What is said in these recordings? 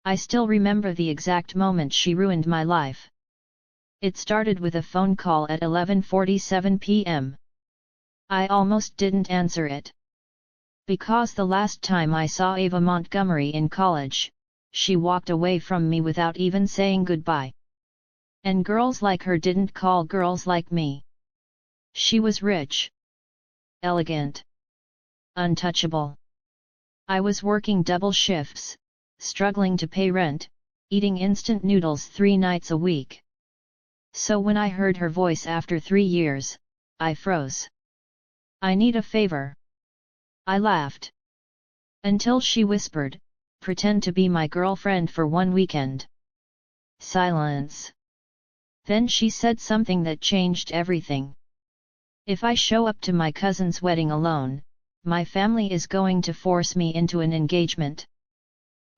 I still remember the exact moment she ruined my life. It started with a phone call at 11:47 p.m. I almost didn't answer it. Because the last time I saw Ava Montgomery in college, she walked away from me without even saying goodbye. And girls like her didn't call girls like me. She was rich, elegant, untouchable. I was working double shifts, struggling to pay rent, eating instant noodles 3 nights a week. So when I heard her voice after 3 years, I froze. I need a favor. I laughed. Until she whispered, pretend to be my girlfriend for 1 weekend. Silence. Then she said something that changed everything. If I show up to my cousin's wedding alone, my family is going to force me into an engagement.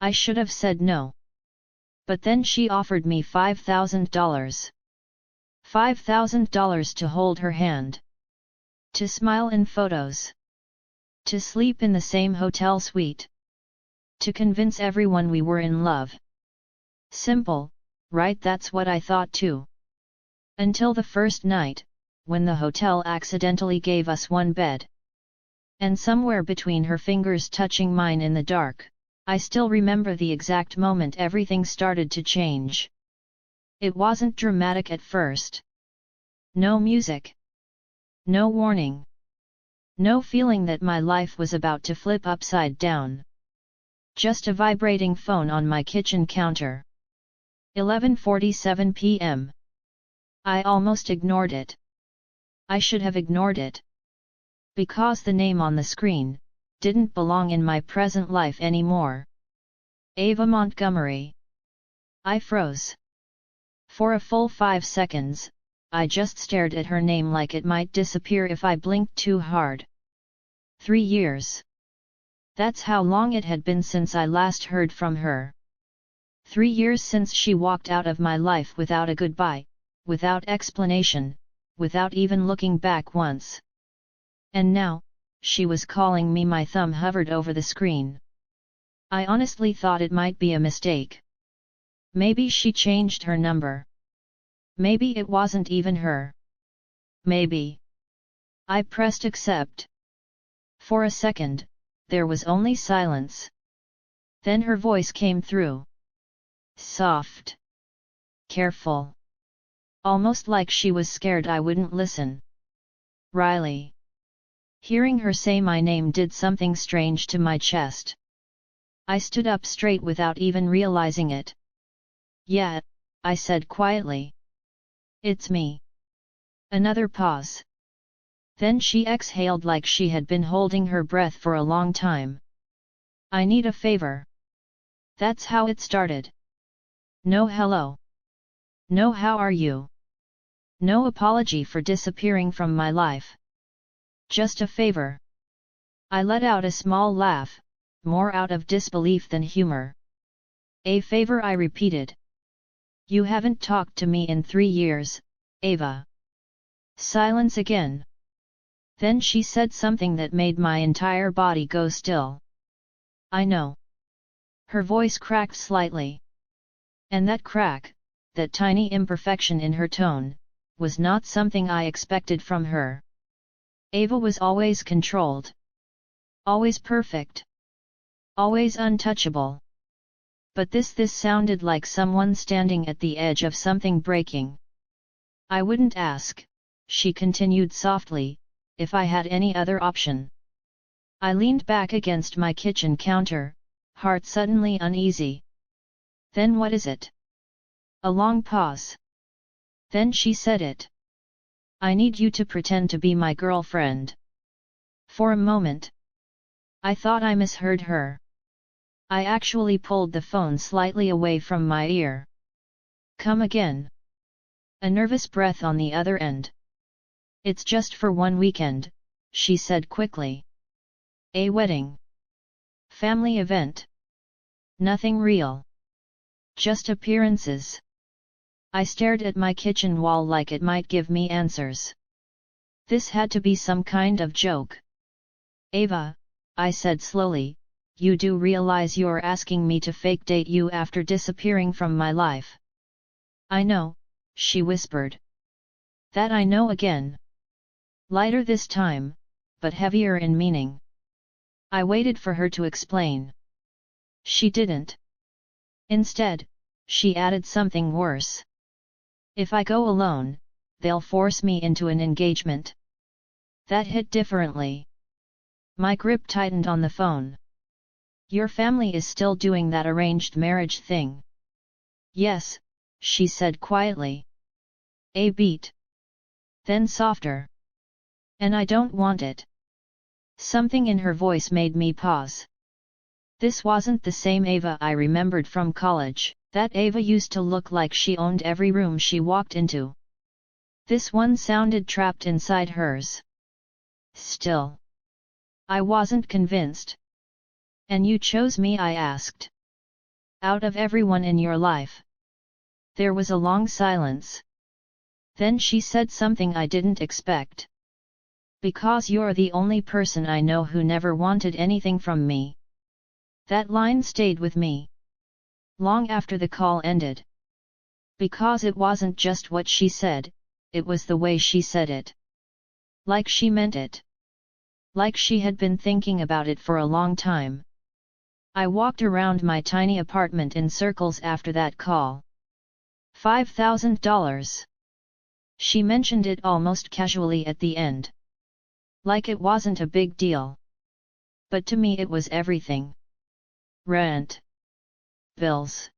I should have said no. But then she offered me $5,000. $5,000 to hold her hand. To smile in photos. To sleep in the same hotel suite. To convince everyone we were in love. Simple, right? That's what I thought too. Until the first night, when the hotel accidentally gave us one bed. And somewhere between her fingers touching mine in the dark, I still remember the exact moment everything started to change. It wasn't dramatic at first. No music. No warning. No feeling that my life was about to flip upside down. Just a vibrating phone on my kitchen counter. 11:47 p.m. I almost ignored it. I should have ignored it. Because the name on the screen didn't belong in my present life anymore. Ava Montgomery. I froze. For a full 5 seconds, I just stared at her name like it might disappear if I blinked too hard. 3 years. That's how long it had been since I last heard from her. 3 years since she walked out of my life without a goodbye, without explanation, without even looking back once. And now, she was calling me. My thumb hovered over the screen. I honestly thought it might be a mistake. Maybe she changed her number. Maybe it wasn't even her. Maybe. I pressed accept. For a second, there was only silence. Then her voice came through. Soft. Careful. Almost like she was scared I wouldn't listen. Riley. Hearing her say my name did something strange to my chest. I stood up straight without even realizing it. Yeah, I said quietly. It's me. Another pause. Then she exhaled like she had been holding her breath for a long time. I need a favor. That's how it started. No hello. No how are you. No apology for disappearing from my life. Just a favor. I let out a small laugh, more out of disbelief than humor. A favor, I repeated. You haven't talked to me in 3 years, Ava. Silence again. Then she said something that made my entire body go still. I know. Her voice cracked slightly. And that crack, that tiny imperfection in her tone, was not something I expected from her. Ava was always controlled. Always perfect. Always untouchable. But this sounded like someone standing at the edge of something breaking. I wouldn't ask, she continued softly, if I had any other option. I leaned back against my kitchen counter, heart suddenly uneasy. Then what is it? A long pause. Then she said it. I need you to pretend to be my girlfriend. For a moment, I thought I misheard her. I actually pulled the phone slightly away from my ear. Come again. A nervous breath on the other end. It's just for 1 weekend, she said quickly. A wedding. Family event. Nothing real. Just appearances. I stared at my kitchen wall like it might give me answers. This had to be some kind of joke. Ava, I said slowly, you do realize you're asking me to fake date you after disappearing from my life? I know, she whispered. That I know again. Lighter this time, but heavier in meaning. I waited for her to explain. She didn't. Instead, she added something worse. If I go alone, they'll force me into an engagement. That hit differently. My grip tightened on the phone. Your family is still doing that arranged marriage thing? Yes, she said quietly. A beat. Then softer. And I don't want it. Something in her voice made me pause. This wasn't the same Ava I remembered from college. That Ava used to look like she owned every room she walked into. This one sounded trapped inside hers. Still, I wasn't convinced. And you chose me? I asked. Out of everyone in your life. There was a long silence. Then she said something I didn't expect. Because you're the only person I know who never wanted anything from me. That line stayed with me. Long after the call ended. Because it wasn't just what she said, it was the way she said it. Like she meant it. Like she had been thinking about it for a long time. I walked around my tiny apartment in circles after that call. $5,000. She mentioned it almost casually at the end. Like it wasn't a big deal. But to me it was everything. Rent. Bills.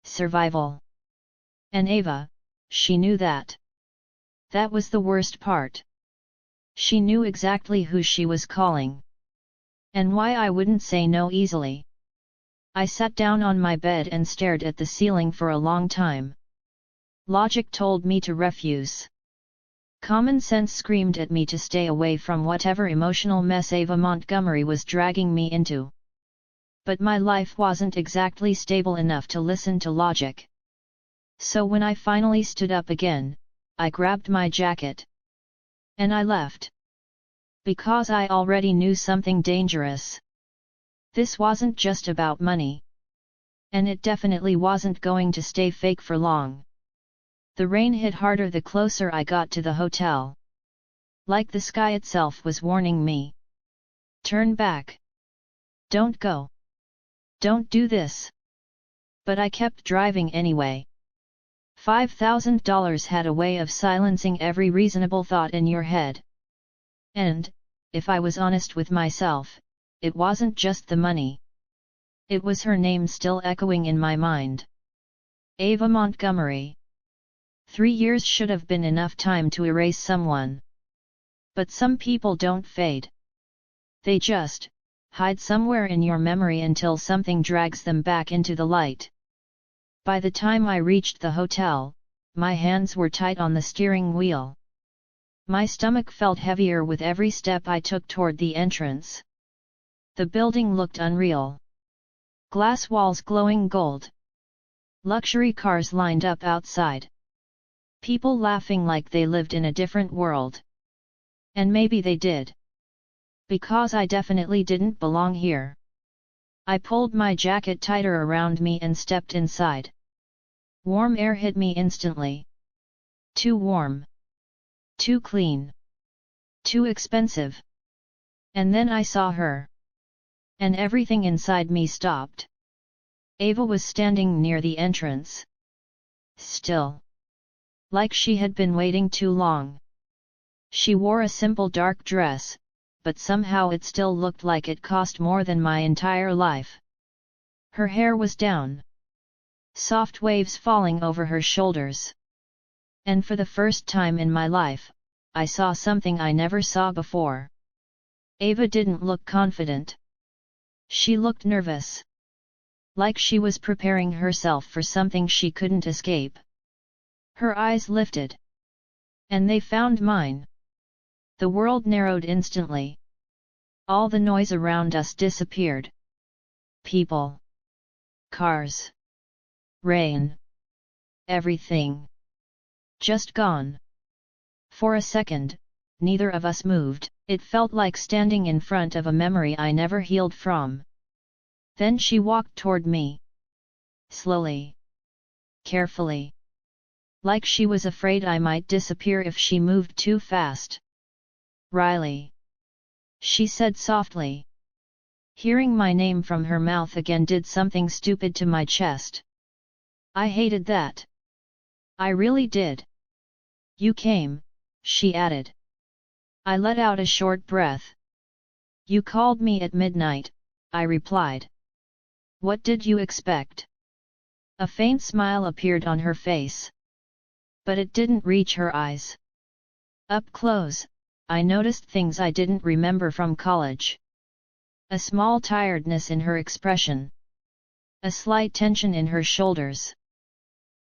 Survival. And Ava, she knew that. That was the worst part. She knew exactly who she was calling. And why I wouldn't say no easily. I sat down on my bed and stared at the ceiling for a long time. Logic told me to refuse. Common sense screamed at me to stay away from whatever emotional mess Ava Montgomery was dragging me into. But my life wasn't exactly stable enough to listen to logic. So when I finally stood up again, I grabbed my jacket. And I left. Because I already knew something dangerous. This wasn't just about money. And it definitely wasn't going to stay fake for long. The rain hit harder the closer I got to the hotel. Like the sky itself was warning me. Turn back. Don't go. Don't do this. But I kept driving anyway. $5,000 had a way of silencing every reasonable thought in your head. And, if I was honest with myself, it wasn't just the money. It was her name still echoing in my mind. Ava Montgomery. 3 years should have been enough time to erase someone. But some people don't fade. They just hide somewhere in your memory until something drags them back into the light. By the time I reached the hotel, my hands were tight on the steering wheel. My stomach felt heavier with every step I took toward the entrance. The building looked unreal. Glass walls glowing gold. Luxury cars lined up outside. People laughing like they lived in a different world. And maybe they did. Because I definitely didn't belong here. I pulled my jacket tighter around me and stepped inside. Warm air hit me instantly. Too warm. Too clean. Too expensive. And then I saw her. And everything inside me stopped. Ava was standing near the entrance. Still. Like she had been waiting too long. She wore a simple dark dress, but somehow it still looked like it cost more than my entire life. Her hair was down. Soft waves falling over her shoulders. And for the first time in my life, I saw something I never saw before. Ava didn't look confident. She looked nervous. Like she was preparing herself for something she couldn't escape. Her eyes lifted. And they found mine. The world narrowed instantly. All the noise around us disappeared. People. Cars. Rain. Everything. Just gone. For a second, neither of us moved. It felt like standing in front of a memory I never healed from. Then she walked toward me. Slowly. Carefully. Like she was afraid I might disappear if she moved too fast. Riley. She said softly. Hearing my name from her mouth again did something stupid to my chest. I hated that. I really did. You came, she added. I let out a short breath. You called me at midnight, I replied. What did you expect? A faint smile appeared on her face. But it didn't reach her eyes. Up close, I noticed things I didn't remember from college. A small tiredness in her expression. A slight tension in her shoulders.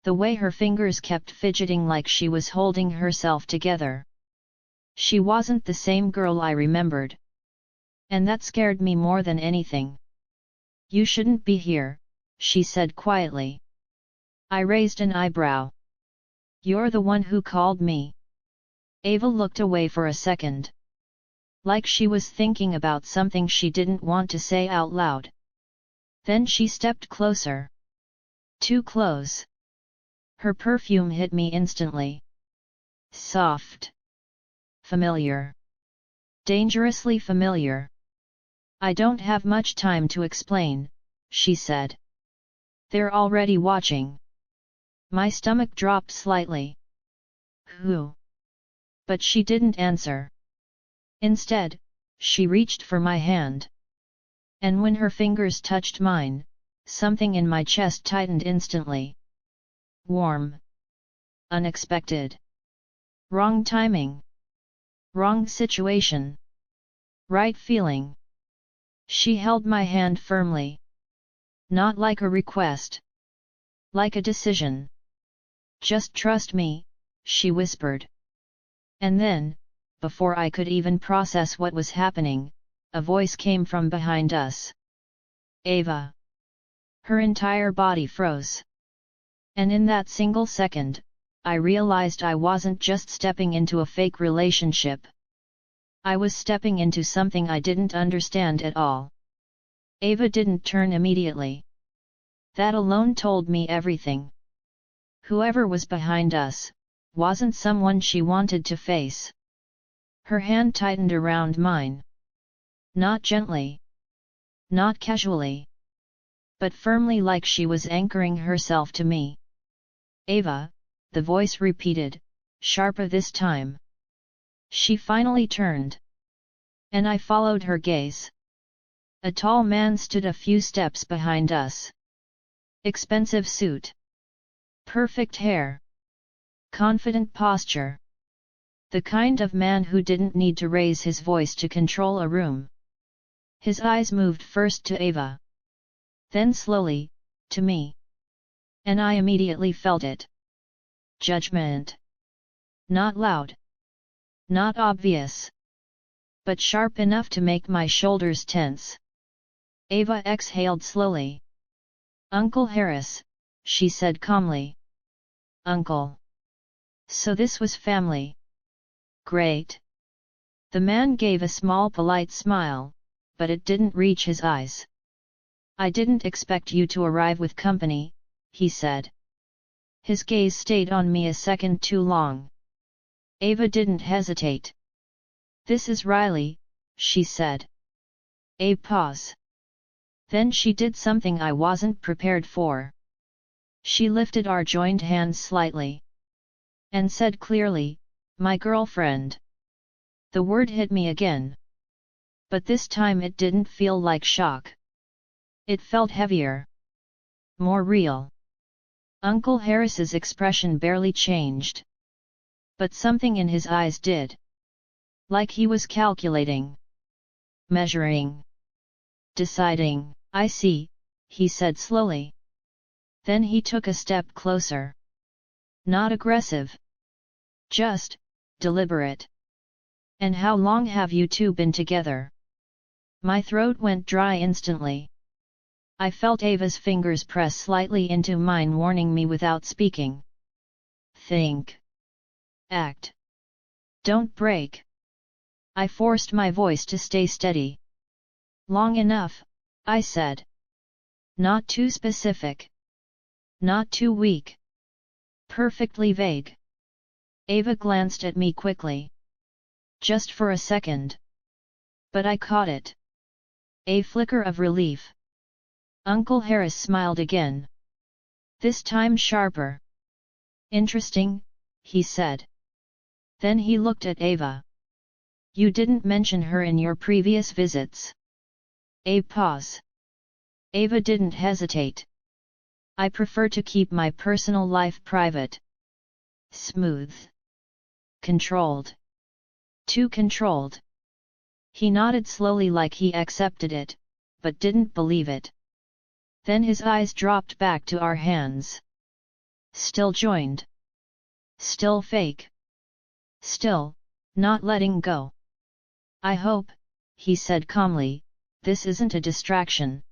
The way her fingers kept fidgeting like she was holding herself together. She wasn't the same girl I remembered. And that scared me more than anything. You shouldn't be here, she said quietly. I raised an eyebrow. You're the one who called me. Ava looked away for a second. Like she was thinking about something she didn't want to say out loud. Then she stepped closer. Too close. Her perfume hit me instantly. Soft. Familiar. Dangerously familiar. I don't have much time to explain, she said. They're already watching. My stomach dropped slightly. Who? But she didn't answer. Instead, she reached for my hand. And when her fingers touched mine, something in my chest tightened instantly. Warm. Unexpected. Wrong timing. Wrong situation. Right feeling. She held my hand firmly. Not like a request. Like a decision. Just trust me, she whispered. And then, before I could even process what was happening, a voice came from behind us. Ava. Her entire body froze. And in that single second, I realized I wasn't just stepping into a fake relationship. I was stepping into something I didn't understand at all. Ava didn't turn immediately. That alone told me everything. Whoever was behind us, wasn't someone she wanted to face. Her hand tightened around mine. Not gently. Not casually. But firmly, like she was anchoring herself to me. Ava, the voice repeated, sharper this time. She finally turned. And I followed her gaze. A tall man stood a few steps behind us. Expensive suit. Perfect hair. Confident posture. The kind of man who didn't need to raise his voice to control a room. His eyes moved first to Ava. Then slowly, to me. And I immediately felt it. Judgment. Not loud. Not obvious. But sharp enough to make my shoulders tense. Ava exhaled slowly. Uncle Harris, she said calmly. Uncle. So this was family. Great. The man gave a small polite smile, but it didn't reach his eyes. I didn't expect you to arrive with company, he said. His gaze stayed on me a second too long. Ava didn't hesitate. This is Riley, she said. A pause. Then she did something I wasn't prepared for. She lifted our joined hands slightly. And said clearly, my girlfriend. The word hit me again. But this time it didn't feel like shock. It felt heavier. More real. Uncle Harris's expression barely changed. But something in his eyes did. Like he was calculating. Measuring. Deciding. I see, he said slowly. Then he took a step closer. Not aggressive. Just, deliberate. And how long have you two been together? My throat went dry instantly. I felt Ava's fingers press slightly into mine, warning me without speaking. Think. Act. Don't break. I forced my voice to stay steady. Long enough, I said. Not too specific. Not too weak. Perfectly vague. Ava glanced at me quickly. Just for a second. But I caught it. A flicker of relief. Uncle Harris smiled again. This time sharper. Interesting, he said. Then he looked at Ava. You didn't mention her in your previous visits. A pause. Ava didn't hesitate. I prefer to keep my personal life private. Smooth. Controlled. Too controlled. He nodded slowly like he accepted it, but didn't believe it. Then his eyes dropped back to our hands. Still joined. Still fake. Still, not letting go. I hope, he said calmly, this isn't a distraction.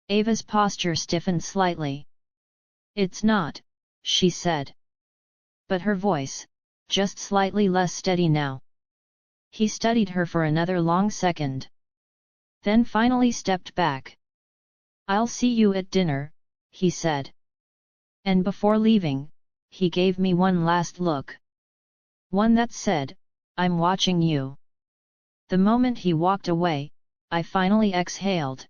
Ava's posture stiffened slightly. It's not, she said. But her voice, just slightly less steady now. He studied her for another long second. Then finally stepped back. I'll see you at dinner, he said. And before leaving, he gave me one last look. One that said, I'm watching you. The moment he walked away, I finally exhaled.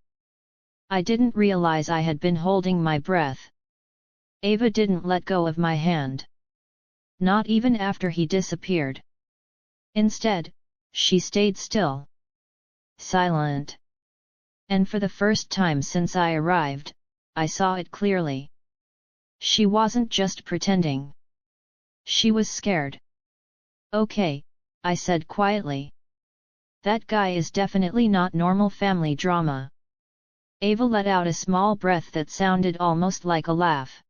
I didn't realize I had been holding my breath. Ava didn't let go of my hand. Not even after he disappeared. Instead, she stayed still. Silent. And for the first time since I arrived, I saw it clearly. She wasn't just pretending. She was scared. Okay, I said quietly. That guy is definitely not normal family drama. Ava let out a small breath that sounded almost like a laugh.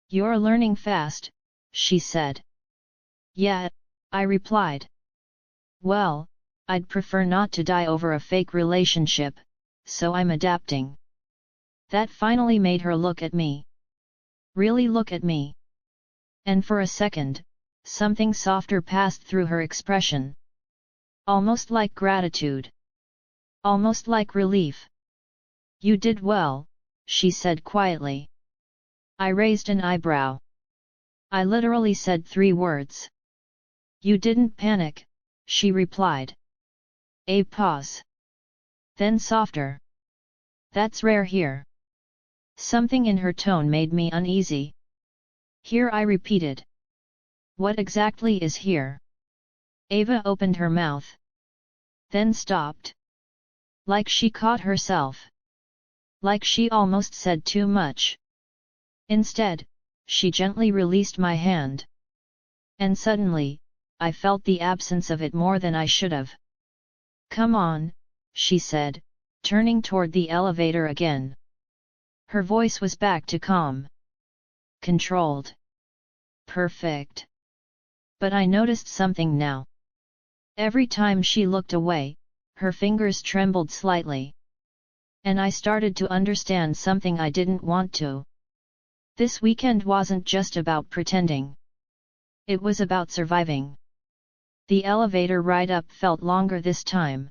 You're learning fast, she said. Yeah, I replied. Well, I'd prefer not to die over a fake relationship, so I'm adapting. That finally made her look at me. Really look at me. And for a second, something softer passed through her expression. Almost like gratitude. Almost like relief. You did well, she said quietly. I raised an eyebrow. I literally said 3 words. You didn't panic, she replied. A pause. Then softer. That's rare here. Something in her tone made me uneasy. Here, I repeated. What exactly is here? Ava opened her mouth. Then stopped. Like she caught herself. Like she almost said too much. Instead, she gently released my hand. And suddenly, I felt the absence of it more than I should have. Come on, she said, turning toward the elevator again. Her voice was back to calm. Controlled. Perfect. But I noticed something now. Every time she looked away, her fingers trembled slightly. And I started to understand something I didn't want to. This weekend wasn't just about pretending. It was about surviving. The elevator ride up felt longer this time.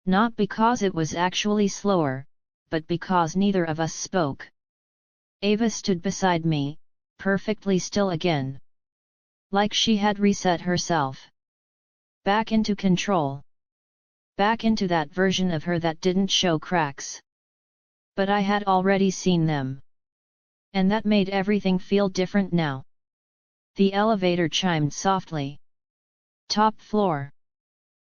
Not because it was actually slower, but because neither of us spoke. Ava stood beside me, perfectly still again. Like she had reset herself. Back into control. Back into that version of her that didn't show cracks. But I had already seen them. And that made everything feel different now. The elevator chimed softly. Top floor.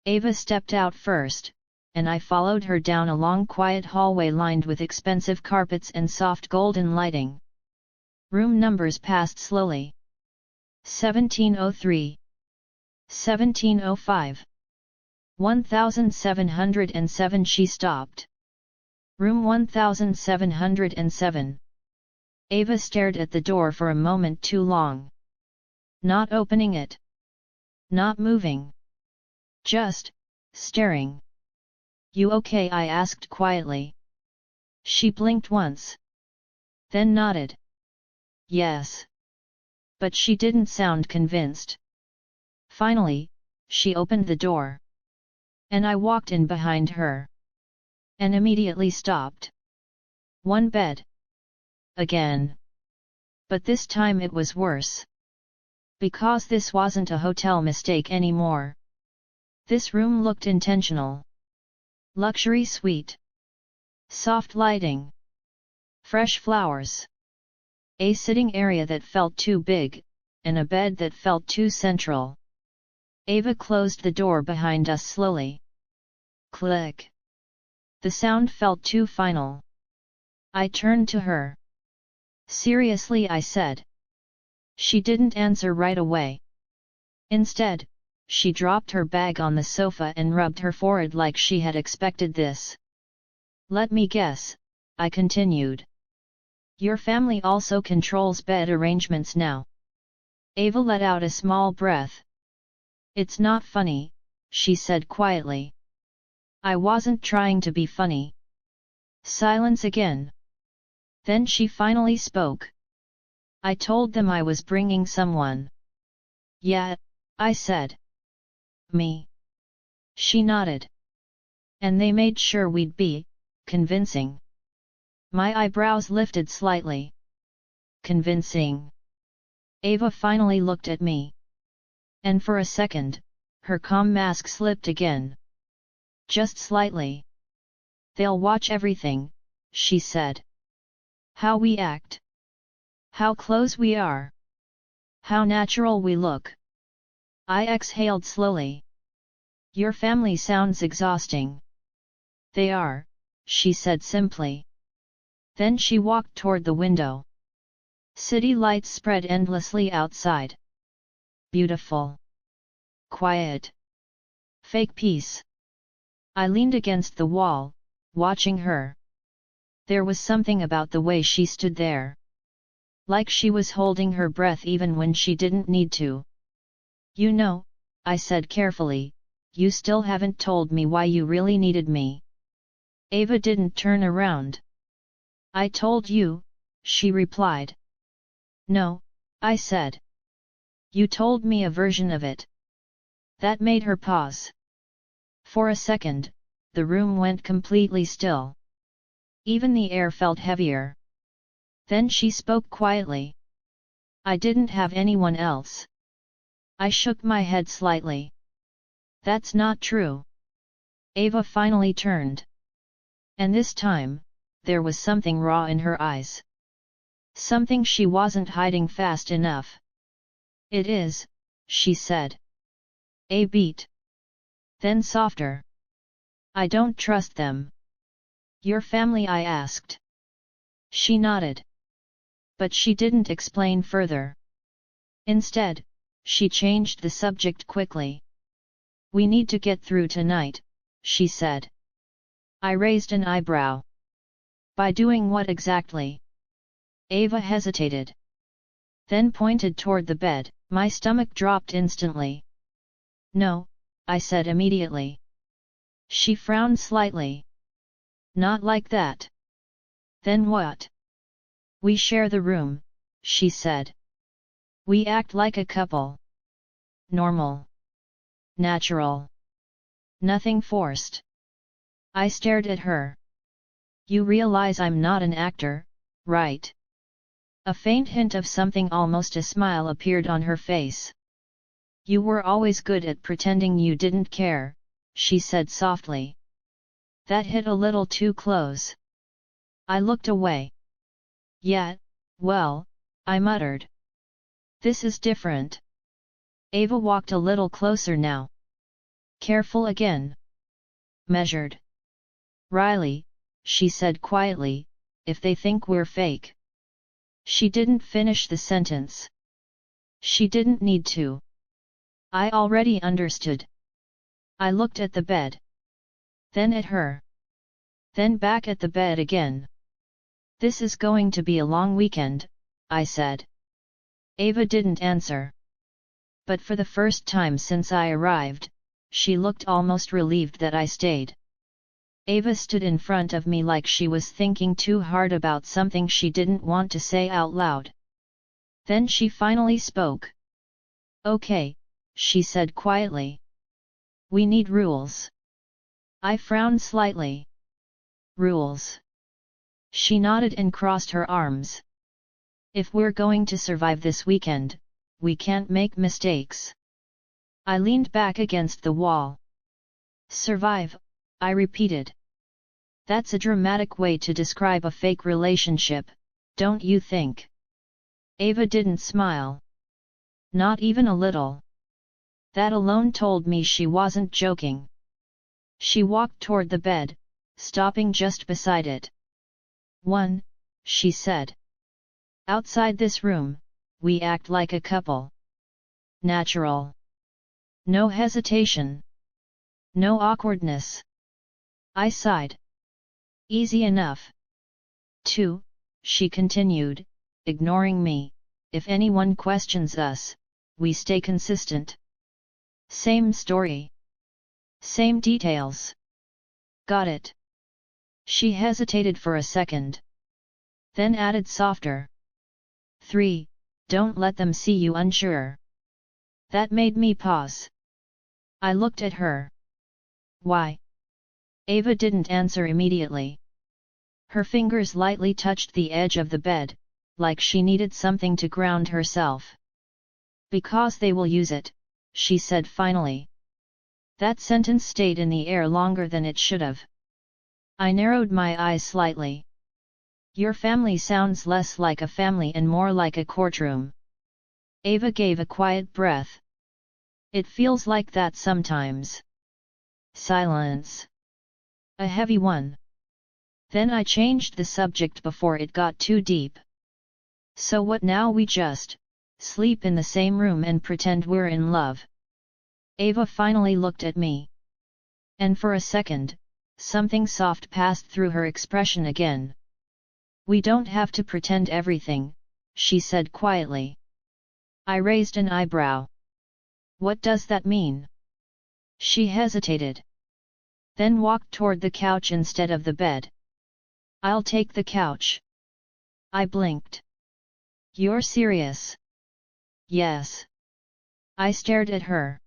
Ava stepped out first, and I followed her down a long quiet hallway lined with expensive carpets and soft golden lighting. Room numbers passed slowly. 1703. 1705. 1707. She stopped. Room 1707. Ava stared at the door for a moment too long. Not opening it. Not moving. Just staring. You okay? I asked quietly. She blinked once. Then nodded. Yes. But she didn't sound convinced. Finally, she opened the door. And I walked in behind her. And immediately stopped. One bed. Again. But this time it was worse. Because this wasn't a hotel mistake anymore. This room looked intentional. Luxury suite. Soft lighting. Fresh flowers. A sitting area that felt too big, and a bed that felt too central. Ava closed the door behind us slowly. Click. The sound felt too final. I turned to her. Seriously, I said. She didn't answer right away. Instead, she dropped her bag on the sofa and rubbed her forehead like she had expected this. Let me guess, I continued. Your family also controls bed arrangements now. Ava let out a small breath. It's not funny, she said quietly. I wasn't trying to be funny. Silence again. Then she finally spoke. I told them I was bringing someone. Yeah, I said. Me. She nodded. And they made sure we'd be convincing. My eyebrows lifted slightly. Convincing. Ava finally looked at me. And for a second, her calm mask slipped again. Just slightly. They'll watch everything, she said. How we act. How close we are. How natural we look. I exhaled slowly. Your family sounds exhausting. They are, she said simply. Then she walked toward the window. City lights spread endlessly outside. Beautiful. Quiet. Fake peace. I leaned against the wall, watching her. There was something about the way she stood there. Like she was holding her breath even when she didn't need to. You know, I said carefully, you still haven't told me why you really needed me. Ava didn't turn around. I told you, she replied. No, I said. You told me a version of it. That made her pause. For a second, the room went completely still. Even the air felt heavier. Then she spoke quietly. I didn't have anyone else. I shook my head slightly. That's not true. Ava finally turned. And this time, there was something raw in her eyes. Something she wasn't hiding fast enough. It is, she said. A beat. Then softer. I don't trust them. Your family, I asked. She nodded. But she didn't explain further. Instead, she changed the subject quickly. We need to get through tonight, she said. I raised an eyebrow. By doing what exactly? Ava hesitated. Then pointed toward the bed. My stomach dropped instantly. No, I said immediately. She frowned slightly. Not like that. Then what? We share the room, she said. We act like a couple. Normal. Natural. Nothing forced. I stared at her. You realize I'm not an actor, right? A faint hint of something, almost a smile, appeared on her face. You were always good at pretending you didn't care, she said softly. That hit a little too close. I looked away. Yeah, well, I muttered. This is different. Ava walked a little closer now. Careful again. Measured. Riley, she said quietly, if they think we're fake. She didn't finish the sentence. She didn't need to. I already understood. I looked at the bed. Then at her. Then back at the bed again. This is going to be a long weekend, I said. Ava didn't answer. But for the first time since I arrived, she looked almost relieved that I stayed. Ava stood in front of me like she was thinking too hard about something she didn't want to say out loud. Then she finally spoke. Okay, she said quietly. We need rules. I frowned slightly. Rules. She nodded and crossed her arms. If we're going to survive this weekend, we can't make mistakes. I leaned back against the wall. Survive, I repeated. That's a dramatic way to describe a fake relationship, don't you think? Ava didn't smile. Not even a little. That alone told me she wasn't joking. She walked toward the bed, stopping just beside it. "1," she said. "Outside this room, we act like a couple. Natural. No hesitation. No awkwardness." I sighed. "Easy enough." "2," she continued, ignoring me, "if anyone questions us, we stay consistent. Same story. Same details. Got it?" She hesitated for a second. Then added softer. 3, don't let them see you unsure. That made me pause. I looked at her. Why? Ava didn't answer immediately. Her fingers lightly touched the edge of the bed, like she needed something to ground herself. Because they will use it, she said finally. That sentence stayed in the air longer than it should have. I narrowed my eyes slightly. Your family sounds less like a family and more like a courtroom. Ava gave a quiet breath. It feels like that sometimes. Silence. A heavy one. Then I changed the subject before it got too deep. So what now, we just sleep in the same room and pretend we're in love? Ava finally looked at me. And for a second, something soft passed through her expression again. We don't have to pretend everything, she said quietly. I raised an eyebrow. What does that mean? She hesitated. Then walked toward the couch instead of the bed. I'll take the couch. I blinked. You're serious? Yes. I stared at her.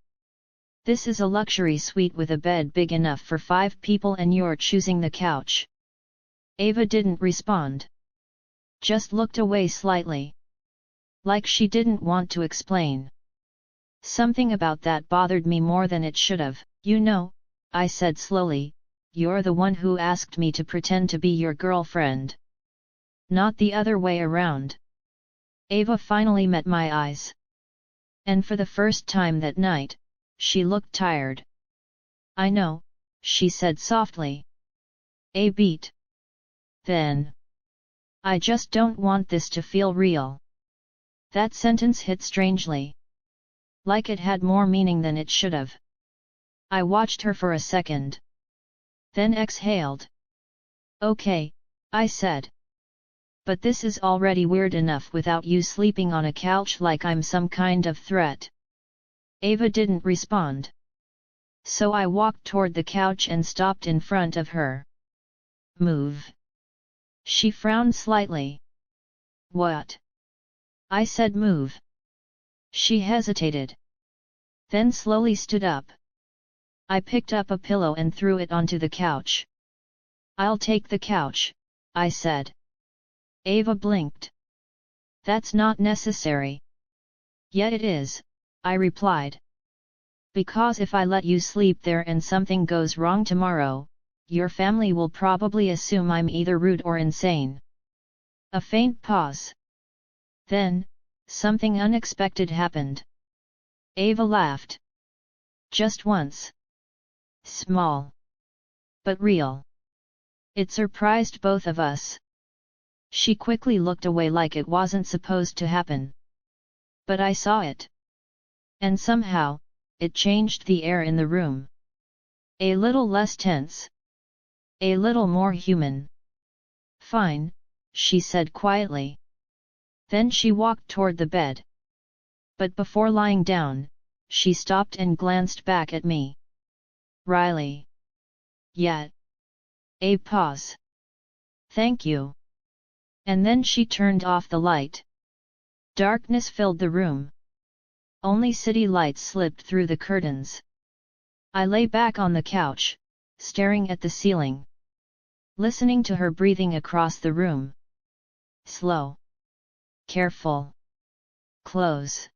This is a luxury suite with a bed big enough for 5 people and you're choosing the couch. Ava didn't respond. Just looked away slightly. Like she didn't want to explain. Something about that bothered me more than it should have. You know, I said slowly, you're the one who asked me to pretend to be your girlfriend. Not the other way around. Ava finally met my eyes. And for the first time that night, she looked tired. I know, she said softly. A beat. Then. I just don't want this to feel real. That sentence hit strangely. Like it had more meaning than it should have. I watched her for a second. Then exhaled. Okay, I said. But this is already weird enough without you sleeping on a couch like I'm some kind of threat. Ava didn't respond. So I walked toward the couch and stopped in front of her. Move. She frowned slightly. What? I said move. She hesitated. Then slowly stood up. I picked up a pillow and threw it onto the couch. I'll take the couch, I said. Ava blinked. That's not necessary. Yet it is, I replied. Because if I let you sleep there and something goes wrong tomorrow, your family will probably assume I'm either rude or insane. A faint pause. Then, something unexpected happened. Ava laughed. Just once. Small. But real. It surprised both of us. She quickly looked away like it wasn't supposed to happen. But I saw it. And somehow, it changed the air in the room. A little less tense. A little more human. Fine, she said quietly. Then she walked toward the bed. But before lying down, she stopped and glanced back at me. Riley. Yet. A pause. Thank you. And then she turned off the light. Darkness filled the room. Only city lights slipped through the curtains. I lay back on the couch, staring at the ceiling. listening to her breathing across the room. Slow. Careful. Close.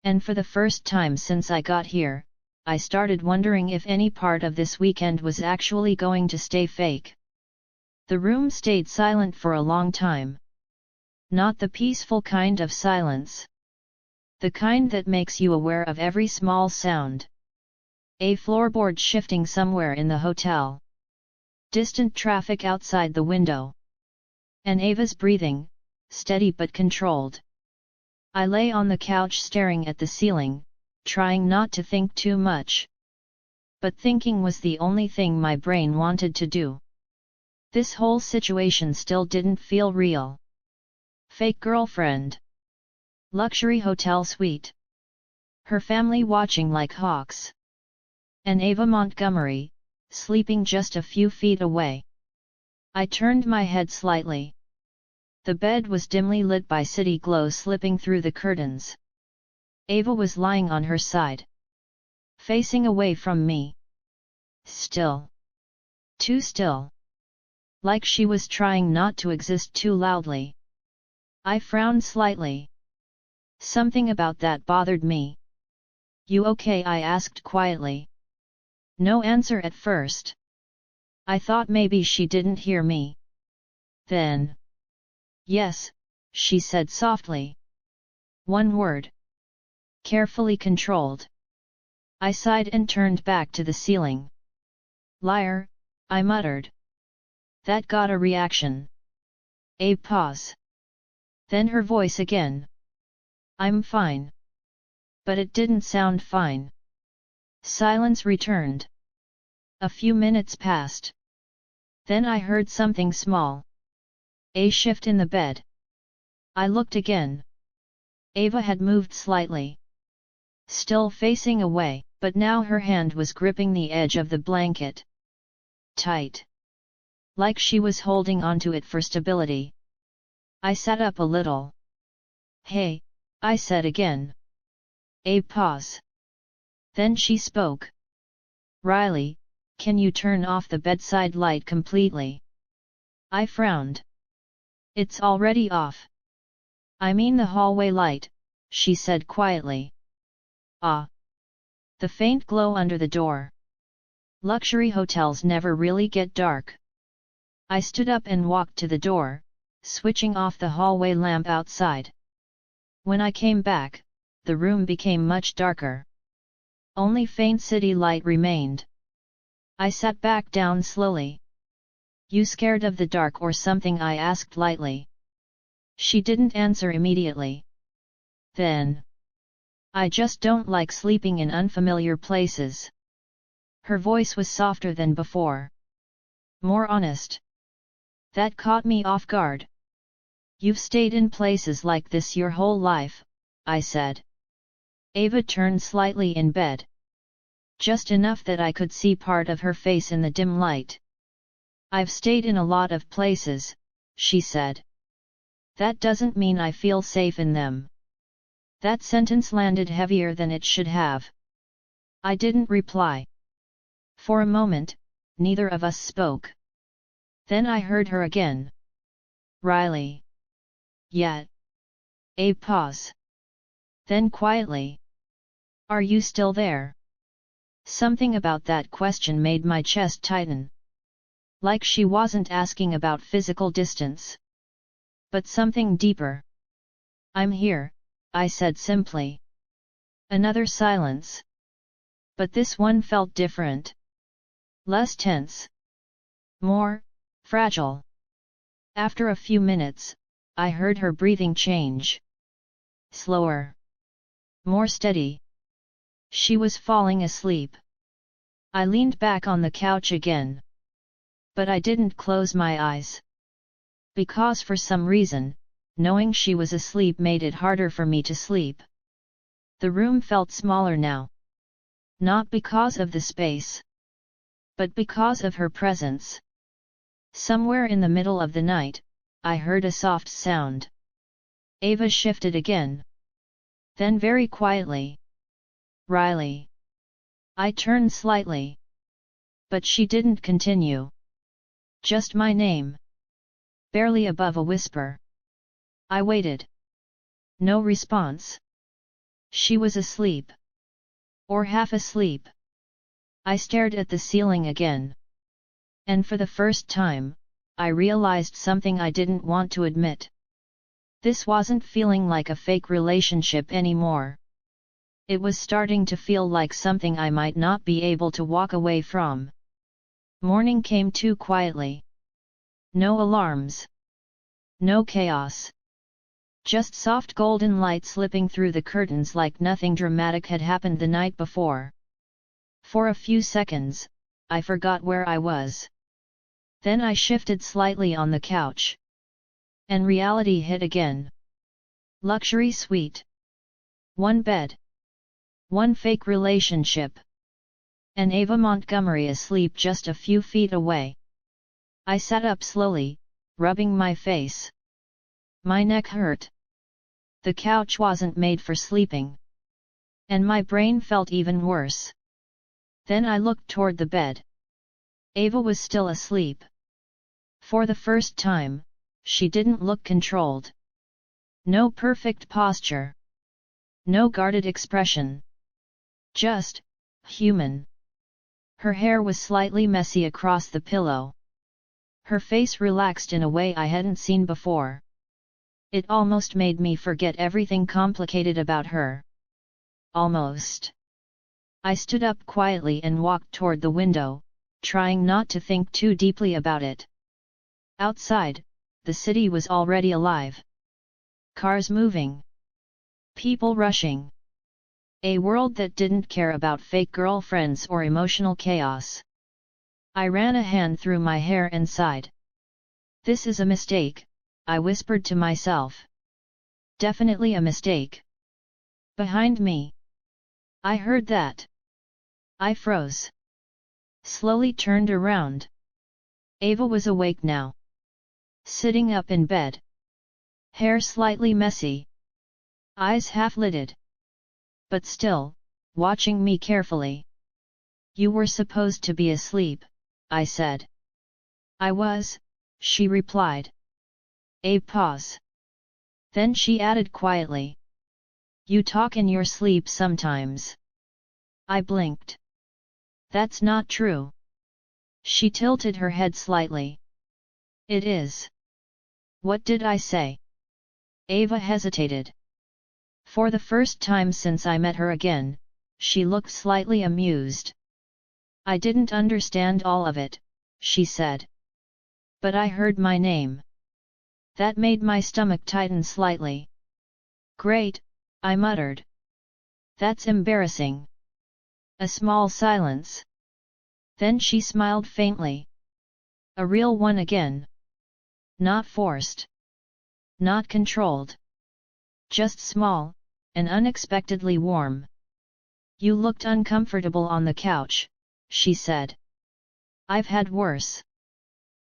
And for the first time since I got here, I started wondering if any part of this weekend was actually going to stay fake. The room stayed silent for a long time. Not the peaceful kind of silence. The kind that makes you aware of every small sound. A floorboard shifting somewhere in the hotel. Distant traffic outside the window. And Ava's breathing, steady but controlled. I lay on the couch staring at the ceiling, trying not to think too much. But thinking was the only thing my brain wanted to do. This whole situation still didn't feel real. Fake girlfriend. Luxury hotel suite. Her family watching like hawks. And Ava Montgomery, sleeping just a few feet away. I turned my head slightly. The bed was dimly lit by city glow slipping through the curtains. Ava was lying on her side. Facing away from me. Still. Too still. Like she was trying not to exist too loudly. I frowned slightly. Something about that bothered me. "You okay?" I asked quietly. No answer at first. I thought maybe she didn't hear me. Then. "Yes," she said softly. One word. Carefully controlled. I sighed and turned back to the ceiling. "Liar," I muttered. That got a reaction. A pause. Then her voice again. "I'm fine." But it didn't sound fine. Silence returned. A few minutes passed. Then I heard something small. A shift in the bed. I looked again. Ava had moved slightly. Still facing away, but now her hand was gripping the edge of the blanket. Tight. Like she was holding onto it for stability. I sat up a little. "Hey," I said again. A pause. Then she spoke. "Riley, can you turn off the bedside light completely?" I frowned. "It's already off." "I mean the hallway light," she said quietly. "Ah." The faint glow under the door. Luxury hotels never really get dark. I stood up and walked to the door, switching off the hallway lamp outside. When I came back, the room became much darker. Only faint city light remained. I sat back down slowly. "You scared of the dark or something?" I asked lightly. She didn't answer immediately. Then. "I just don't like sleeping in unfamiliar places." Her voice was softer than before. More honest. That caught me off guard. "You've stayed in places like this your whole life," I said. Ava turned slightly in bed. Just enough that I could see part of her face in the dim light. "I've stayed in a lot of places," she said. "That doesn't mean I feel safe in them." That sentence landed heavier than it should have. I didn't reply. For a moment, neither of us spoke. Then I heard her again. "Riley." "Yet." A pause. Then quietly. "Are you still there?" Something about that question made my chest tighten. Like she wasn't asking about physical distance. But something deeper. "I'm here," I said simply. Another silence. But this one felt different. Less tense. More fragile. After a few minutes, I heard her breathing change. Slower. More steady. She was falling asleep. I leaned back on the couch again. But I didn't close my eyes. Because for some reason, knowing she was asleep made it harder for me to sleep. The room felt smaller now. Not because of the space. But because of her presence. Somewhere in the middle of the night, I heard a soft sound. Ava shifted again. Then very quietly. "Riley." I turned slightly. But she didn't continue. Just my name. Barely above a whisper. I waited. No response. She was asleep. Or half asleep. I stared at the ceiling again. And for the first time, I realized something I didn't want to admit. This wasn't feeling like a fake relationship anymore. It was starting to feel like something I might not be able to walk away from. Morning came too quietly. No alarms. No chaos. Just soft golden light slipping through the curtains like nothing dramatic had happened the night before. For a few seconds, I forgot where I was. Then I shifted slightly on the couch. And reality hit again. Luxury suite. One bed. One fake relationship. And Ava Montgomery asleep just a few feet away. I sat up slowly, rubbing my face. My neck hurt. The couch wasn't made for sleeping. And my brain felt even worse. Then I looked toward the bed. Ava was still asleep. For the first time, she didn't look controlled. No perfect posture. No guarded expression. Just, human. Her hair was slightly messy across the pillow. Her face relaxed in a way I hadn't seen before. It almost made me forget everything complicated about her. Almost. I stood up quietly and walked toward the window, trying not to think too deeply about it. Outside, the city was already alive. Cars moving. People rushing. A world that didn't care about fake girlfriends or emotional chaos. I ran a hand through my hair and sighed. This is a mistake, I whispered to myself. Definitely a mistake. Behind me. I heard that. I froze. Slowly turned around. Ava was awake now. Sitting up in bed. Hair slightly messy. Eyes half-lidded. But still, watching me carefully. You were supposed to be asleep, I said. I was, she replied. A pause. Then she added quietly. You talk in your sleep sometimes. I blinked. That's not true. She tilted her head slightly. It is. What did I say? Ava hesitated. For the first time since I met her again, she looked slightly amused. I didn't understand all of it, she said. But I heard my name. That made my stomach tighten slightly. Great, I muttered. That's embarrassing. A small silence. Then she smiled faintly. A real one again. Not forced. Not controlled. Just small, and unexpectedly warm. You looked uncomfortable on the couch, she said. I've had worse.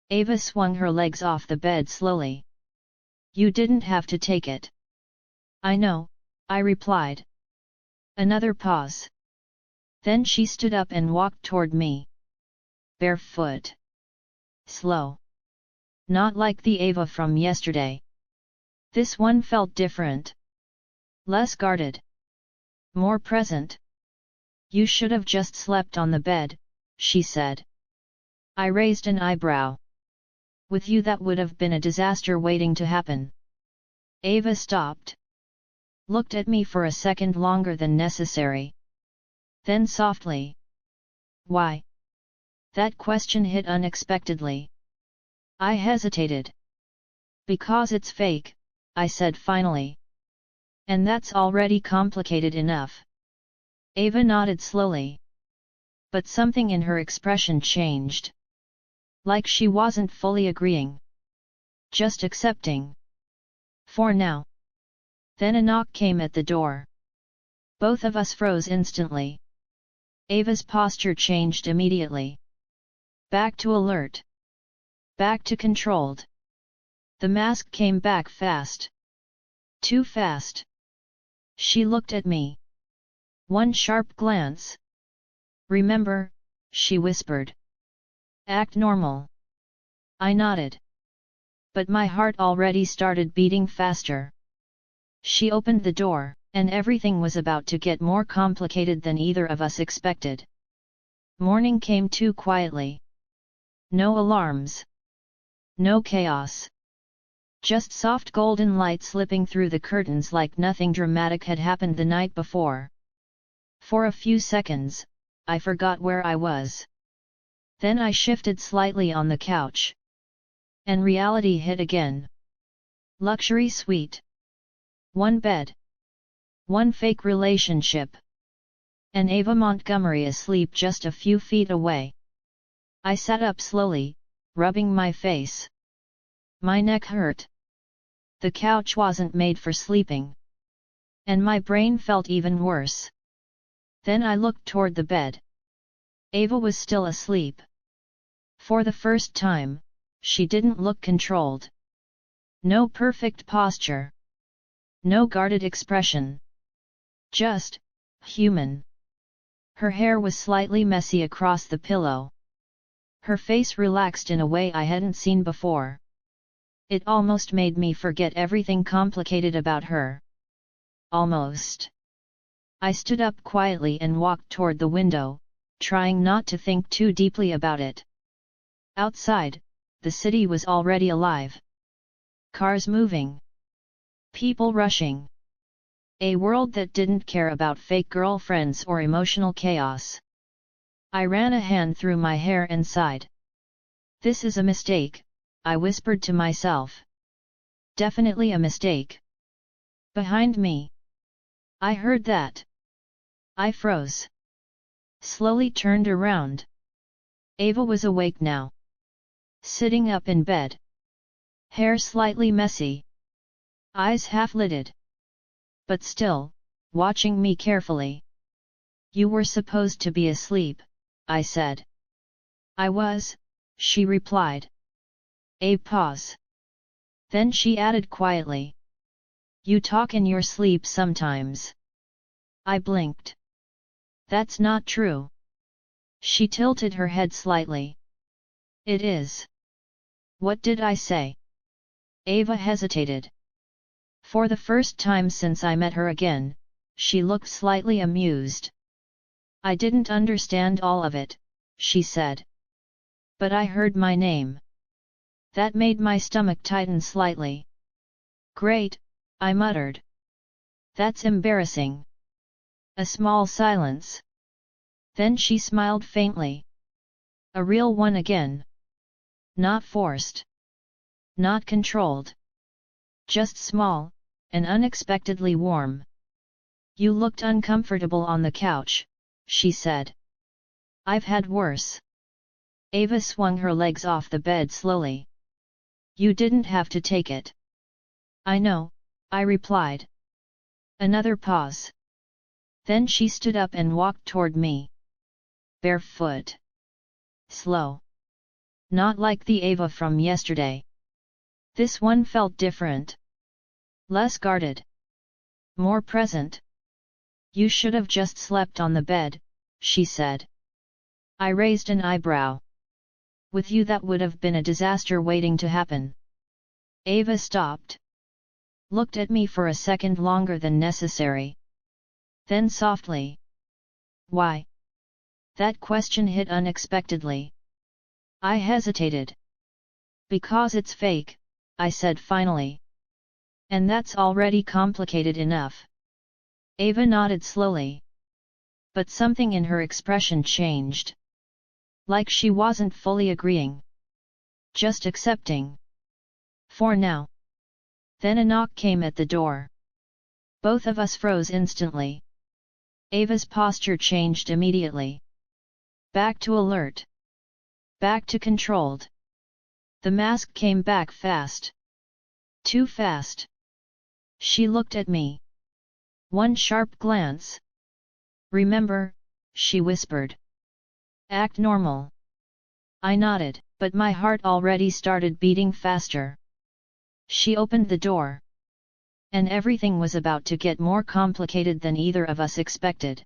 Ava swung her legs off the bed slowly. You didn't have to take it. I know, I replied. Another pause. Then she stood up and walked toward me. Barefoot. Slow. Not like the Ava from yesterday. This one felt different. Less guarded. More present. You should have just slept on the bed, she said. I raised an eyebrow. With you that would have been a disaster waiting to happen. Ava stopped. Looked at me for a second longer than necessary. Then softly. Why? That question hit unexpectedly. I hesitated. Because it's fake, I said finally. And that's already complicated enough. Ava nodded slowly. But something in her expression changed. Like she wasn't fully agreeing. Just accepting. For now. Then a knock came at the door. Both of us froze instantly. Ava's posture changed immediately. Back to alert. Back to controlled. The mask came back fast. Too fast. She looked at me. One sharp glance. Remember, she whispered. Act normal. I nodded. But my heart already started beating faster. She opened the door, and everything was about to get more complicated than either of us expected. Morning came too quietly. No alarms. No chaos. Just soft golden light slipping through the curtains like nothing dramatic had happened the night before. For a few seconds, I forgot where I was. Then I shifted slightly on the couch. And reality hit again. Luxury suite. One bed. One fake relationship. And Ava Montgomery asleep just a few feet away. I sat up slowly, rubbing my face. My neck hurt. The couch wasn't made for sleeping. And my brain felt even worse. Then I looked toward the bed. Ava was still asleep. For the first time, she didn't look controlled. No perfect posture. No guarded expression. Just, human. Her hair was slightly messy across the pillow. Her face relaxed in a way I hadn't seen before. It almost made me forget everything complicated about her. Almost. I stood up quietly and walked toward the window, trying not to think too deeply about it. Outside, the city was already alive. Cars moving. People rushing. A world that didn't care about fake girlfriends or emotional chaos. I ran a hand through my hair and sighed. This is a mistake, I whispered to myself. Definitely a mistake. Behind me. I heard that. I froze. Slowly turned around. Ava was awake now. Sitting up in bed. Hair slightly messy. Eyes half-lidded. But still, watching me carefully. You were supposed to be asleep, I said. I was, she replied. A pause. Then she added quietly. You talk in your sleep sometimes. I blinked. That's not true. She tilted her head slightly. It is. What did I say? Ava hesitated. For the first time since I met her again, she looked slightly amused. I didn't understand all of it, she said. But I heard my name. That made my stomach tighten slightly. Great, I muttered. That's embarrassing. A small silence. Then she smiled faintly. A real one again. Not forced. Not controlled. Just small, and unexpectedly warm. You looked uncomfortable on the couch, she said. I've had worse. Ava swung her legs off the bed slowly. You didn't have to take it. I know, I replied. Another pause. Then she stood up and walked toward me. Barefoot. Slow. Not like the Ava from yesterday. This one felt different. Less guarded. More present. You should have just slept on the bed, she said. I raised an eyebrow. With you that would have been a disaster waiting to happen. Ava stopped. Looked at me for a second longer than necessary. Then softly. Why? That question hit unexpectedly. I hesitated. Because it's fake, I said finally. And that's already complicated enough. Ava nodded slowly. But something in her expression changed. Like she wasn't fully agreeing. Just accepting. For now. Then a knock came at the door. Both of us froze instantly. Ava's posture changed immediately. Back to alert. Back to controlled. The mask came back fast. Too fast. She looked at me. One sharp glance. Remember, she whispered. Act normal. I nodded, but my heart already started beating faster. She opened the door. And everything was about to get more complicated than either of us expected.